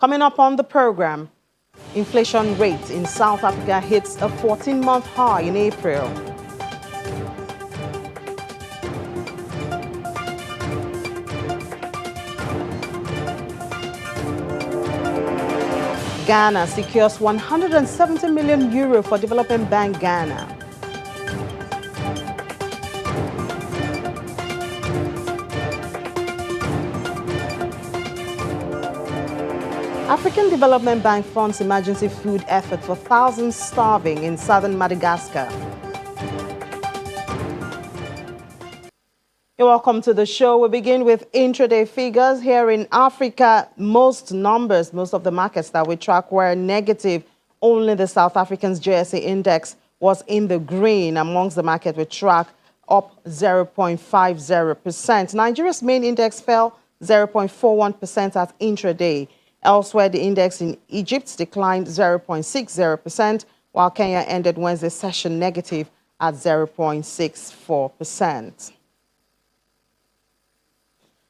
Coming up on the program, inflation rate in South Africa hits a 14-month high in April. Ghana secures 170 million euro for Development Bank Ghana. African Development Bank funds emergency food effort for thousands starving in southern Madagascar. You're welcome to the show. We begin with intraday figures. Here in Africa, most of the markets that we track were negative. Only the South African's JSE index was in the green amongst the market we track, up 0.50%. Nigeria's main index fell 0.41% at intraday. Elsewhere, the index in Egypt declined 0.60%, while Kenya ended Wednesday's session negative at 0.64%.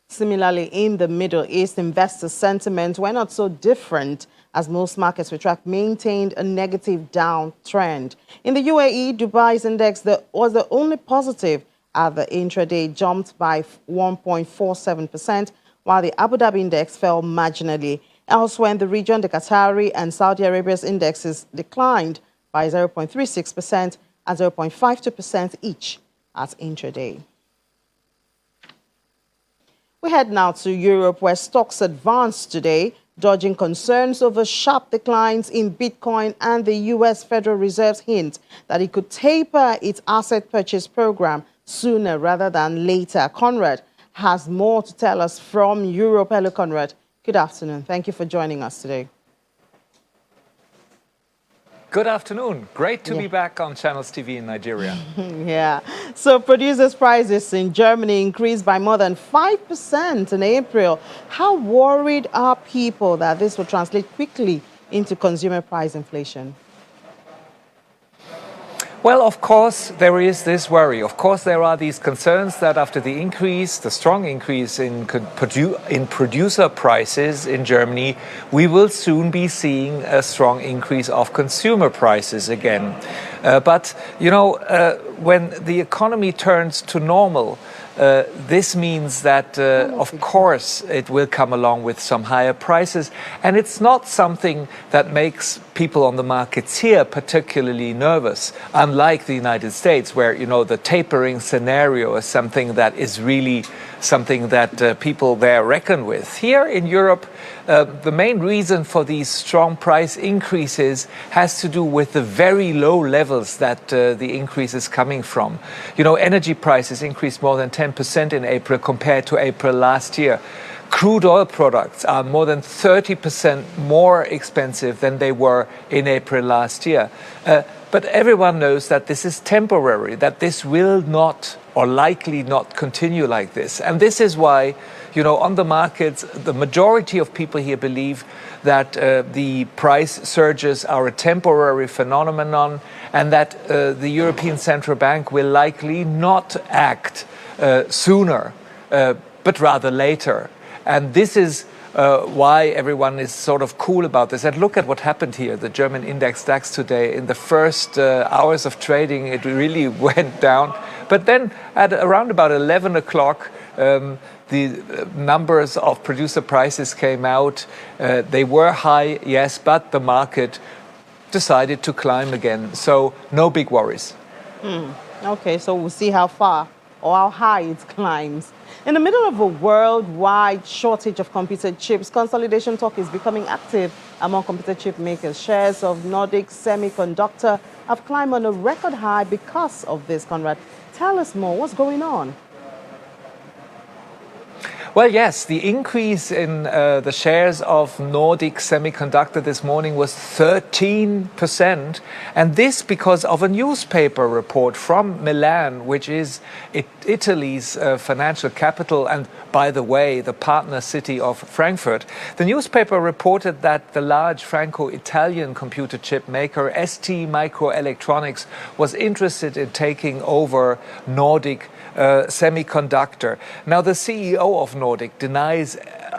Similarly, in the Middle East, investor sentiment were not so different as most markets we track maintained a negative downtrend. In the UAE, Dubai's index was the only positive at the intraday, jumped by 1.47%, while the Abu Dhabi index fell marginally. Elsewhere in the region, the Qatari and Saudi Arabia's indexes declined by 0.36% and 0.52% each at intraday. We head now to Europe, where stocks advanced today, dodging concerns over sharp declines in Bitcoin and the U.S. Federal Reserve's hint that it could taper its asset purchase program sooner rather than later. Conrad has more to tell us from Europe. Hello, Conrad. Good afternoon. Thank you for joining us today. Good afternoon. Great to be back on Channels TV in Nigeria. Yeah. So producers' prices in Germany increased by more than 5% in April. How worried are people that this will translate quickly into consumer price inflation? Well, of course, there is this worry. Of course, there are these concerns that after the increase, the strong increase in producer prices in Germany, we will soon be seeing a strong increase of consumer prices again. But, you know, when the economy turns to normal, this means that, of course, it will come along with some higher prices. And it's not something that makes people on the markets here particularly nervous, unlike the United States, where, you know, the tapering scenario is something that is really something that people there reckon with. Here in Europe, the main reason for these strong price increases has to do with the very low levels that the increase is coming from. You know, energy prices increased more than 10% in April compared to April last year. Crude oil products are more than 30% more expensive than they were in April last year. But everyone knows that this is temporary, that this will not or likely not continue like this. And this is why, you know, on the markets, the majority of people here believe that the price surges are a temporary phenomenon and that the European Central Bank will likely not act sooner, but rather later. And this is why everyone is sort of cool about this. And look at what happened here. The German index DAX today, in the first hours of trading, it really went down. But then at around about 11 o'clock, the numbers of producer prices came out. They were high, yes, but the market decided to climb again. So no big worries. Okay, so we'll see how far or how high it climbs. In the middle of a worldwide shortage of computer chips, consolidation talk is becoming active among computer chip makers. Shares of Nordic Semiconductor have climbed on a record high because of this, Conrad. Tell us more. What's going on? Well, yes, the increase in the shares of Nordic Semiconductor this morning was 13%. And this because of a newspaper report from Milan, which is Italy's financial capital and, by the way, the partner city of Frankfurt. The newspaper reported that the large Franco-Italian computer chip maker ST Microelectronics was interested in taking over Nordic Semiconductor. Now, the CEO of Nordic denies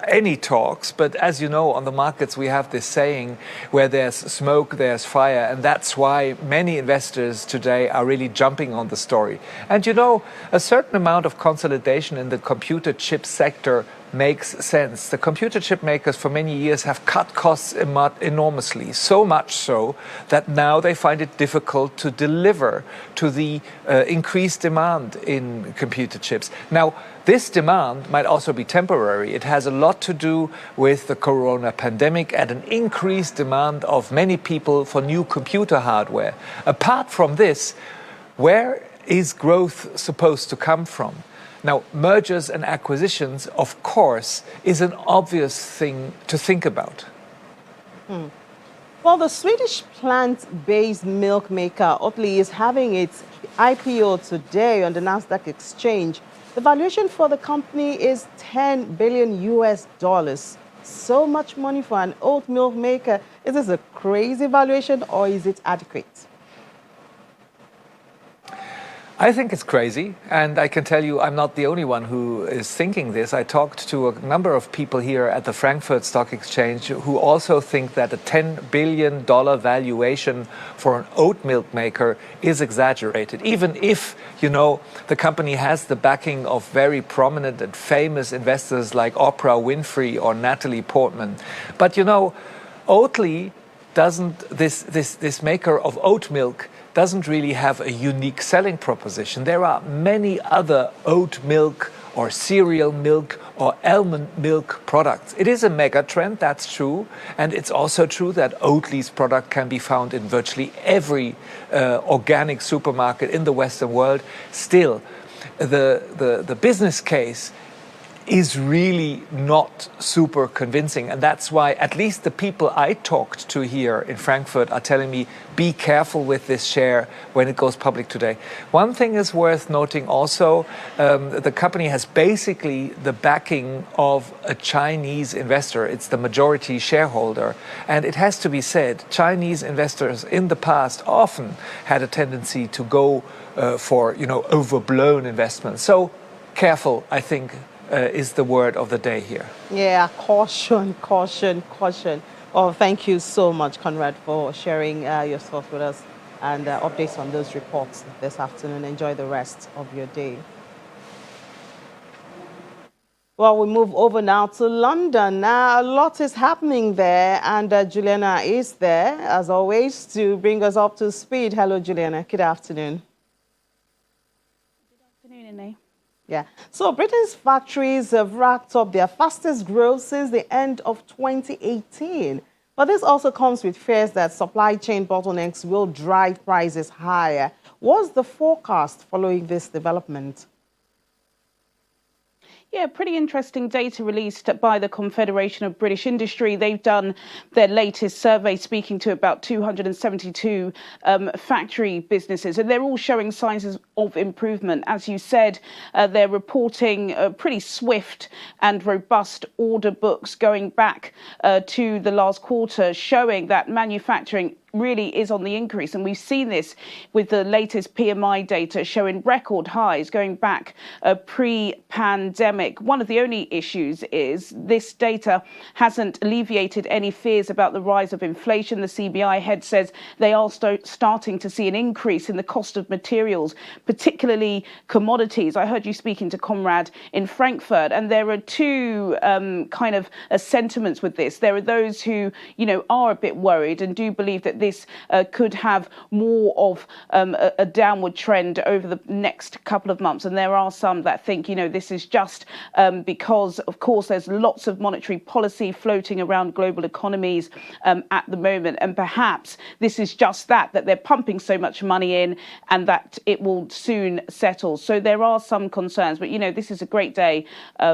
any talks, but as you know, on the markets we have this saying, where there's smoke, there's fire, and that's why many investors today are really jumping on the story. And you know, a certain amount of consolidation in the computer chip sector makes sense. The computer chip makers for many years have cut costs enormously, so much so that now they find it difficult to deliver to the increased demand in computer chips. Now, this demand might also be temporary. It has a lot to do with the corona pandemic and an increased demand of many people for new computer hardware. Apart from this, where is growth supposed to come from? Now, mergers and acquisitions, of course, is an obvious thing to think about. Well, the Swedish plant-based milk maker Oatly is having its IPO today on the Nasdaq exchange. The valuation for the company is $10 billion US. So much money for an oat milk maker. Is this a crazy valuation or is it adequate? I think it's crazy, and I can tell you I'm not the only one who is thinking this. I talked to a number of people here at the Frankfurt Stock Exchange who also think that a $10 billion valuation for an oat milk maker is exaggerated, even if, you know, the company has the backing of very prominent and famous investors like Oprah Winfrey or Natalie Portman. But, you know, Oatly doesn't, this maker of oat milk doesn't really have a unique selling proposition. There are many other oat milk or cereal milk or almond milk products. It is a mega trend, that's true. And it's also true that Oatly's product can be found in virtually every organic supermarket in the Western world. Still, the business case is really not super convincing. And that's why at least the people I talked to here in Frankfurt are telling me, be careful with this share when it goes public today. One thing is worth noting also, the company has basically the backing of a Chinese investor. It's the majority shareholder. And it has to be said, Chinese investors in the past often had a tendency to go for, you know, overblown investments. So careful, I think, is the word of the day here. Yeah, caution, caution, caution. Well, thank you so much, Conrad, for sharing your thoughts with us and updates on those reports this afternoon. Enjoy the rest of your day. Well, we move over now to London. Now, a lot is happening there, and Juliana is there, as always, to bring us up to speed. Hello, Juliana. Good afternoon. Good afternoon, Ine. Yeah. So Britain's factories have racked up their fastest growth since the end of 2018. But this also comes with fears that supply chain bottlenecks will drive prices higher. What's the forecast following this development? Yeah, pretty interesting data released by the Confederation of British Industry. They've done their latest survey speaking to about 272 factory businesses, and they're all showing signs of improvement. As you said, they're reporting pretty swift and robust order books going back to the last quarter, showing that manufacturing really is on the increase. And we've seen this with the latest PMI data showing record highs going back pre-pandemic. One of the only issues is this data hasn't alleviated any fears about the rise of inflation. The CBI head says they are starting to see an increase in the cost of materials, particularly commodities. I heard you speaking to Conrad in Frankfurt, and there are two kind of sentiments with this. There are those who, you know, are a bit worried and do believe that this could have more of a downward trend over the next couple of months. And there are some that think, you know, this is just because, of course, there's lots of monetary policy floating around global economies at the moment. And perhaps this is just that they're pumping so much money in and that it will soon settle. So there are some concerns. But, you know, this is a great day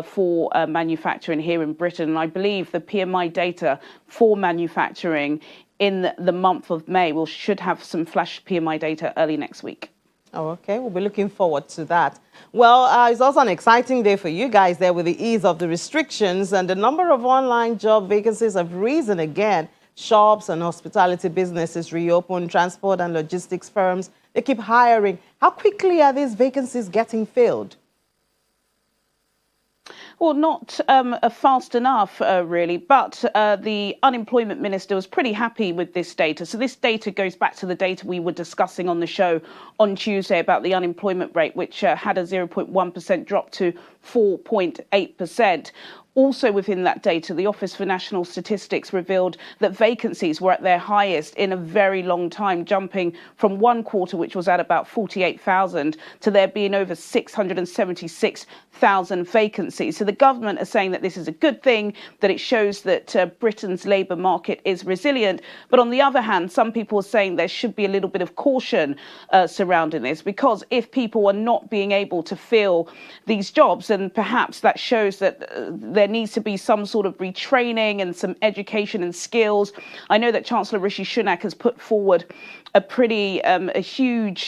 for manufacturing here in Britain. And I believe the PMI data for manufacturing in the month of May, we should have some flash PMI data early next week. Oh, okay. We'll be looking forward to that. Well, it's also an exciting day for you guys there with the ease of the restrictions, and the number of online job vacancies have risen again. Shops and hospitality businesses reopen, transport and logistics firms, they keep hiring. How quickly are these vacancies getting filled? Well, not fast enough, really, but the unemployment minister was pretty happy with this data. So this data goes back to the data we were discussing on the show on Tuesday about the unemployment rate, which had a 0.1% drop to 4.8%. Also within that data, the Office for National Statistics revealed that vacancies were at their highest in a very long time, jumping from one quarter, which was at about 48,000, to there being over 676,000 vacancies. So the government are saying that this is a good thing, that it shows that Britain's labour market is resilient. But on the other hand, some people are saying there should be a little bit of caution surrounding this, because if people are not being able to fill these jobs, then perhaps that shows that there needs to be some sort of retraining and some education and skills. I know that Chancellor Rishi Sunak has put forward a huge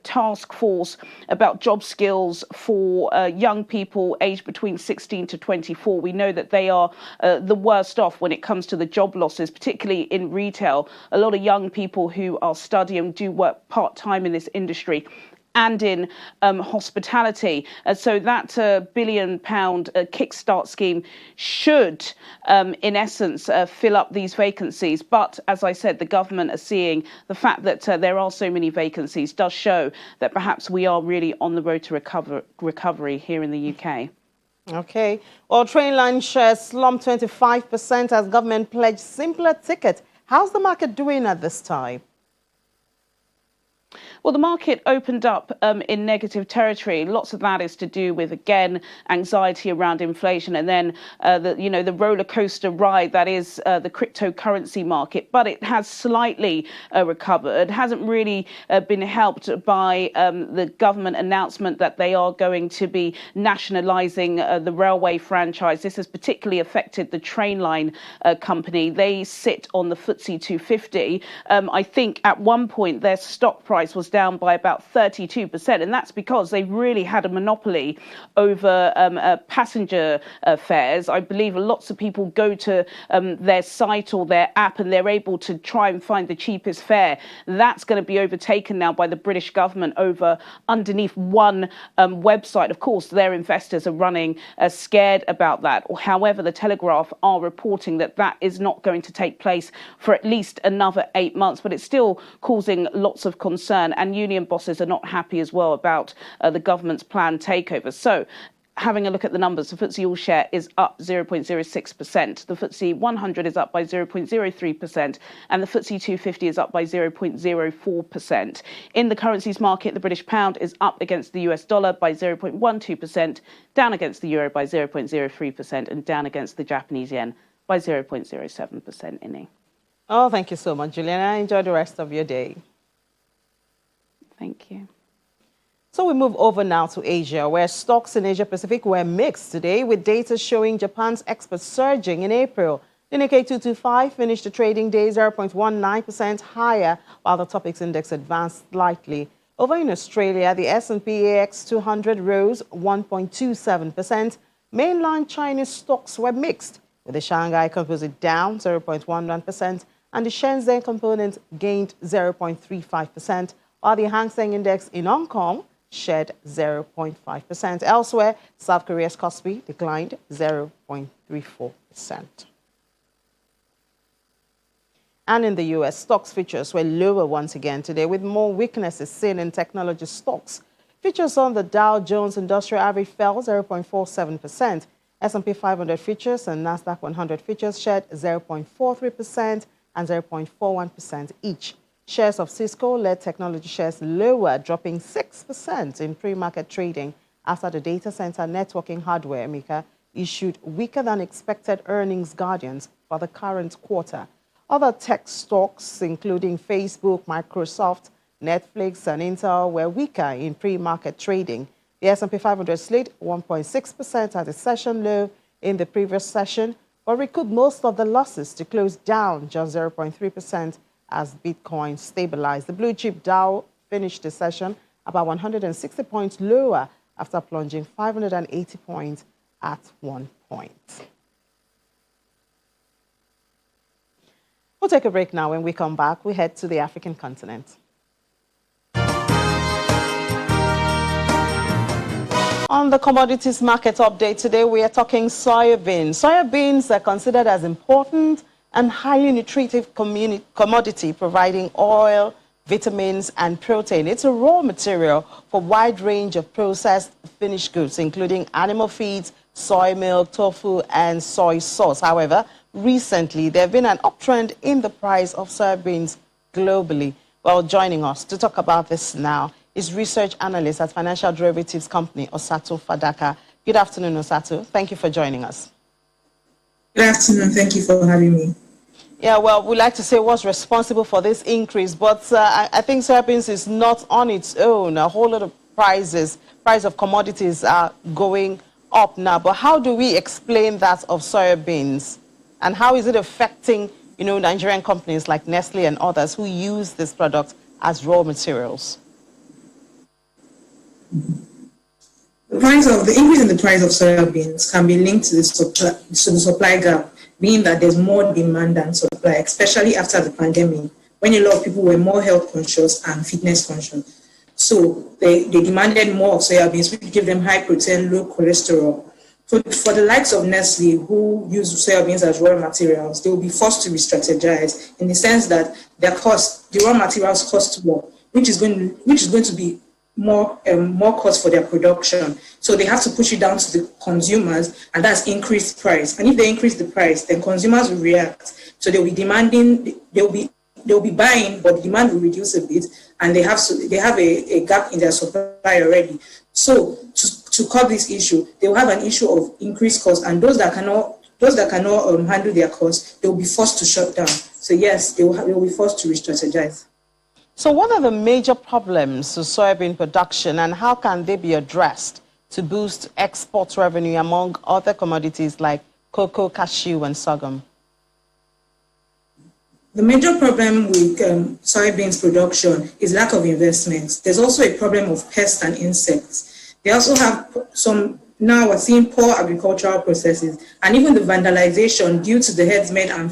task force about job skills for young people aged between 16 to 24. We know that they are the worst off when it comes to the job losses, particularly in retail. A lot of young people who are studying do work part-time in this industry and in hospitality. So that £1 billion kickstart scheme should, in essence, fill up these vacancies. But as I said, the government are seeing the fact that there are so many vacancies does show that perhaps we are really on the road to recovery here in the UK. Okay. Well, Trainline shares slumped 25% as government pledged simpler ticket. How's the market doing at this time? Well, the market opened up in negative territory. Lots of that is to do with, again, anxiety around inflation, and then the roller coaster ride that is the cryptocurrency market. But it has slightly recovered. It hasn't really been helped by the government announcement that they are going to be nationalising the railway franchise. This has particularly affected the Trainline company. They sit on the FTSE 250. I think at one point their stock price was down by about 32%, and that's because they really had a monopoly over passenger fares. I believe lots of people go to their site or their app and they're able to try and find the cheapest fare. That's going to be overtaken now by the British government underneath one website. Of course, their investors are running scared about that. However, the Telegraph are reporting that that is not going to take place for at least another 8 months, but it's still causing lots of concern. And union bosses are not happy as well about the government's planned takeover. So, having a look at the numbers, the FTSE All Share is up 0.06%. The FTSE 100 is up by 0.03%, and the FTSE 250 is up by 0.04%. In the currencies market, the British pound is up against the US dollar by 0.12%, down against the euro by 0.03%, and down against the Japanese yen by 0.07%. Innie. Oh, thank you so much, Juliana. Enjoy the rest of your day. Thank you. So we move over now to Asia, where stocks in Asia Pacific were mixed today, with data showing Japan's exports surging in April. The Nikkei 225 finished the trading day 0.19% higher, while the Topix index advanced slightly. Over in Australia, the S&P AX 200 rose 1.27%. Mainland Chinese stocks were mixed, with the Shanghai Composite down 0.11% and the Shenzhen Component gained 0.35%. While the Hang Seng Index in Hong Kong shed 0.5%. Elsewhere, South Korea's Kospi declined 0.34%. And in the U.S., stocks futures were lower once again today, with more weaknesses seen in technology stocks. Futures on the Dow Jones Industrial Average fell 0.47%. S&P 500 futures and Nasdaq 100 futures shed 0.43% and 0.41% each. Shares of Cisco led technology shares lower, dropping 6% in pre-market trading after the data center networking hardware maker issued weaker than expected earnings guidance for the current quarter. Other tech stocks, including Facebook, Microsoft, Netflix, and Intel, were weaker in pre-market trading. The S&P 500 slid 1.6% at a session low in the previous session, but recouped most of the losses to close down just 0.3%. As Bitcoin stabilized. The blue chip Dow finished the session about 160 points lower after plunging 580 points at one point. We'll take a break now. When we come back, we head to the African continent. On the commodities market update today, we are talking soybeans. Soybeans are considered as important and highly nutritive commodity, providing oil, vitamins, and protein. It's a raw material for a wide range of processed finished goods, including animal feeds, soy milk, tofu, and soy sauce. However, recently, there has been an uptrend in the price of soybeans globally. Well, joining us to talk about this now is research analyst at financial derivatives company, Osato Fadaka. Good afternoon, Osato. Thank you for joining us. Good afternoon. Thank you for having me. Yeah, well, we'd like to say what's responsible for this increase, but I think soybeans is not on its own. A whole lot of price of commodities are going up now. But how do we explain that of soybeans? And how is it affecting, Nigerian companies like Nestle and others who use this product as raw materials? The increase in the price of soybeans can be linked to the supply gap, meaning that there's more demand than supply, especially after the pandemic, when a lot of people were more health conscious and fitness conscious. So they demanded more of soybeans, which give them high protein, low cholesterol. So for the likes of Nestle, who use soybeans as raw materials, they will be forced to re-strategize in the sense that the raw materials cost more, which is going to be more cost for their production. So they have to push it down to the consumers, and that's increased price. And if they increase the price, then consumers will react. So they'll be demanding, they'll be buying, but the demand will reduce a bit, and they have a gap in their supply already. So to curb this issue, they will have an issue of increased cost, and those that cannot handle their costs, they will be forced to shut down. So yes, they will be forced to re-strategize. So what are the major problems to soybean production, and how can they be addressed to boost export revenue among other commodities like cocoa, cashew, and sorghum? The major problem with soybeans production is lack of investments. There's also a problem of pests and insects. They also have now we're seeing poor agricultural processes, and even the vandalization due to the herdsmen and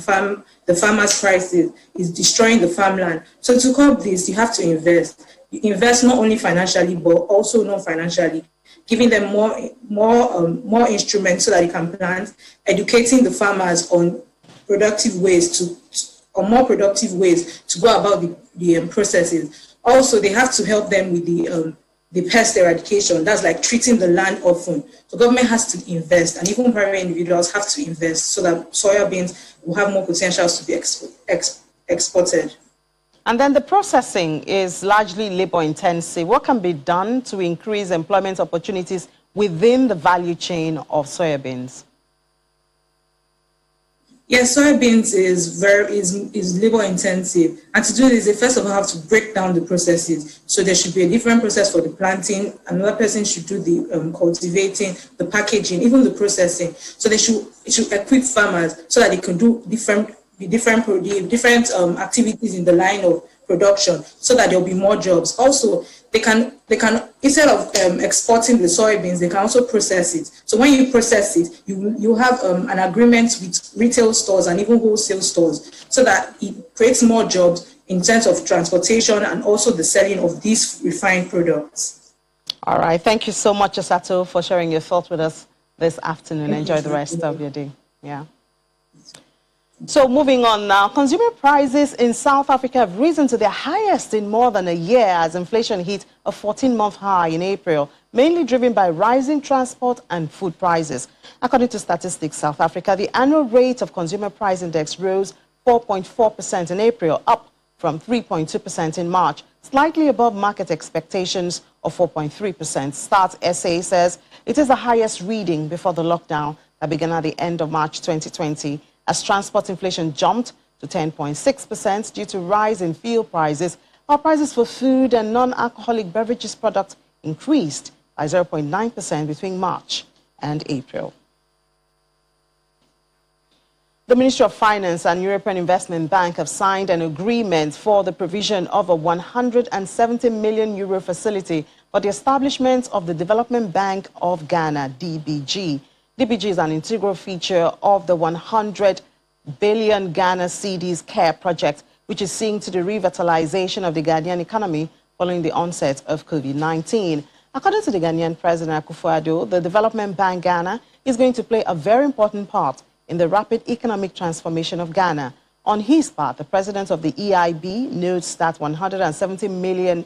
the farmers' prices is destroying the farmland. So to curb this, you have to invest. You invest not only financially, but also non-financially, giving them more instruments so that they can plant, educating the farmers on more productive ways to go about the processes. Also, they have to help them with the pest eradication. That's like treating the land often. So government has to invest, and even private individuals have to invest so that soybeans will have more potentials to be exported. And then the processing is largely labor intensive. What can be done to increase employment opportunities within the value chain of soybeans? Yes, soybeans is labor intensive, and to do this, they first of all have to break down the processes. So there should be a different process for the planting. Another person should do the cultivating, the packaging, even the processing. So it should equip farmers so that they can do different activities in the line of production, so that there will be more jobs. Also, they can instead of exporting the soybeans, they can also process it. So when you process it, you have an agreement with retail stores and even wholesale stores, so that it creates more jobs in terms of transportation and also the selling of these refined products. All right. Thank you so much, Osato, for sharing your thoughts with us this afternoon. Enjoy the rest of your day. Yeah. So moving on now, consumer prices in South Africa have risen to their highest in more than a year as inflation hit a 14-month high in April, mainly driven by rising transport and food prices. According to Statistics South Africa, the annual rate of consumer price index rose 4.4% in April, up from 3.2% in March, slightly above market expectations of 4.3%. Start SA says it is the highest reading before the lockdown that began at the end of March 2020. As transport inflation jumped to 10.6% due to rise in fuel prices, while prices for food and non-alcoholic beverages products increased by 0.9% between March and April. The Ministry of Finance and European Investment Bank have signed an agreement for the provision of a €170 million facility for the establishment of the Development Bank of Ghana, DBG. DBG is an integral feature of the 100 billion Ghana cedis CARE project, which is seeing to the revitalization of the Ghanaian economy following the onset of COVID-19. According to the Ghanaian President Akufo-Addo, the Development Bank Ghana is going to play a very important part in the rapid economic transformation of Ghana. On his part, the president of the EIB notes that £170 million,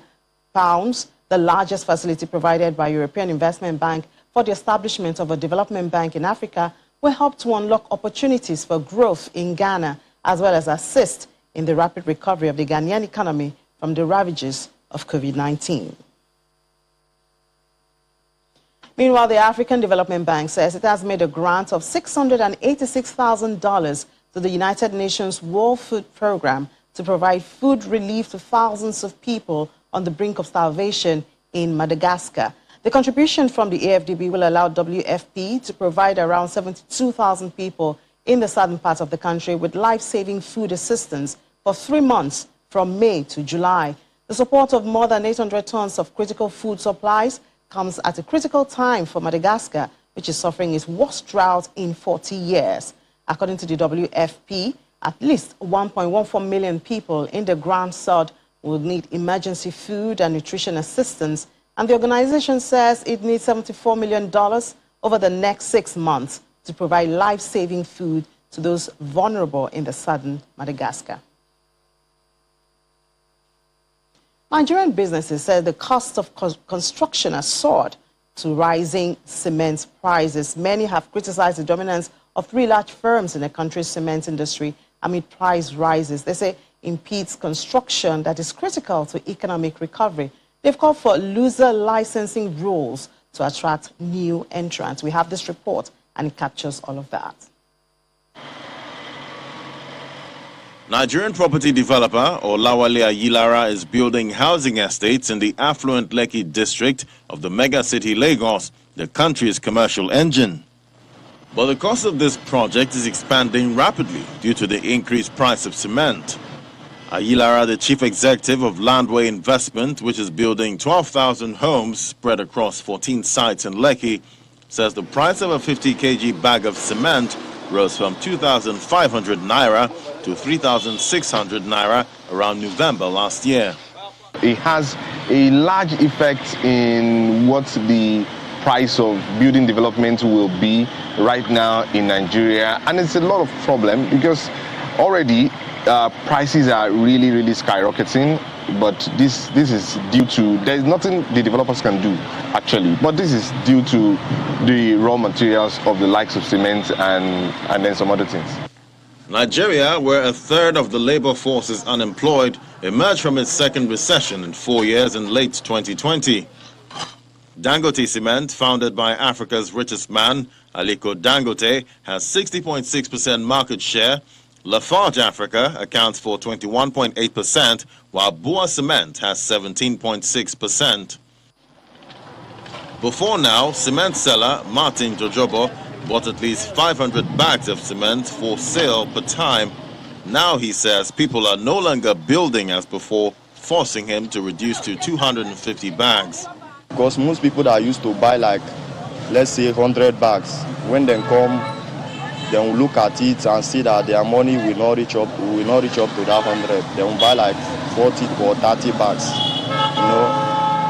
the largest facility provided by European Investment Bank for the establishment of a development bank in Africa, will help to unlock opportunities for growth in Ghana, as well as assist in the rapid recovery of the Ghanaian economy from the ravages of COVID-19. Meanwhile, the African Development Bank says it has made a grant of $686,000 to the United Nations World Food Programme to provide food relief to thousands of people on the brink of starvation in Madagascar. The contribution from the AFDB will allow WFP to provide around 72,000 people in the southern part of the country with life-saving food assistance for 3 months from May to July. The support of more than 800 tons of critical food supplies comes at a critical time for Madagascar, which is suffering its worst drought in 40 years. According to the WFP, at least 1.14 million people in the Grand Sud will need emergency food and nutrition assistance, and the organization says it needs $74 million over the next 6 months to provide life-saving food to those vulnerable in the southern Madagascar. Nigerian businesses said the cost of construction has soared to rising cement prices. Many have criticized the dominance of 3 large firms in the country's cement industry amid price rises. They say impedes construction that is critical to economic recovery. They've called for looser licensing rules to attract new entrants. We have this report, and it captures all of that. Nigerian property developer Olawale Ayilara is building housing estates in the affluent Lekki district of the megacity Lagos, the country's commercial engine. But the cost of this project is expanding rapidly due to the increased price of cement. Ayilara, the chief executive of Landway Investment, which is building 12,000 homes spread across 14 sites in Lekki, says the price of a 50 kg bag of cement rose from 2,500 naira to 3,600 naira around November last year. It has a large effect in what the price of building development will be right now in Nigeria, and it's a lot of problem because already prices are really skyrocketing. But this is due to, there's nothing the developers can do actually, but this is due to the raw materials of the likes of cement and then some other things. Nigeria, where a third of the labor force is unemployed, emerged from its second recession in 4 years in late 2020. Dangote Cement, founded by Africa's richest man, Aliko Dangote, has 60.6% market share. Lafarge Africa accounts for 21.8%, while Bua Cement has 17.6%. Before now, cement seller Martin Jojobo bought at least 500 bags of cement for sale per time. Now he says people are no longer building as before, forcing him to reduce to 250 bags. Because most people that used to buy like, let's say 100 bags, when they come, they will look at it and see that their money will not reach up to that 100. They will buy like 40 or 30 bags, you know.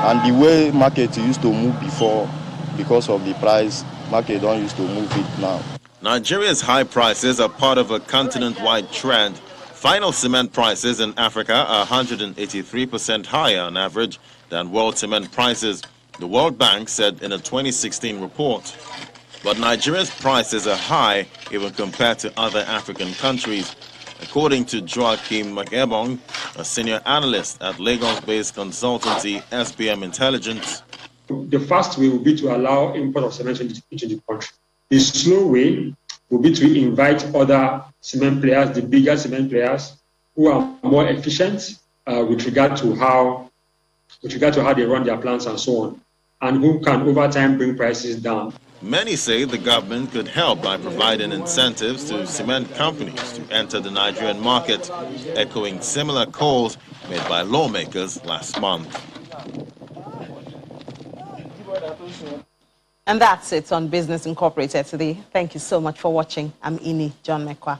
And the way market used to move before, because of the price, market don't used to move it now. Nigeria's high prices are part of a continent-wide trend. Final cement prices in Africa are 183% higher on average than world cement prices, the World Bank said in a 2016 report. But Nigeria's prices are high even compared to other African countries. According to Joachim McEbong, a senior analyst at Lagos-based consultancy SBM Intelligence. The fast way would be to allow import of cement into the country. The slow way would be to invite other cement players, the bigger cement players, who are more efficient with regard to how they run their plants and so on, and who can over time bring prices down. Many say the government could help by providing incentives to cement companies to enter the Nigerian market, echoing similar calls made by lawmakers last month. And that's it on Business Incorporated today. Thank you so much for watching. I'm Ini John Mekwa.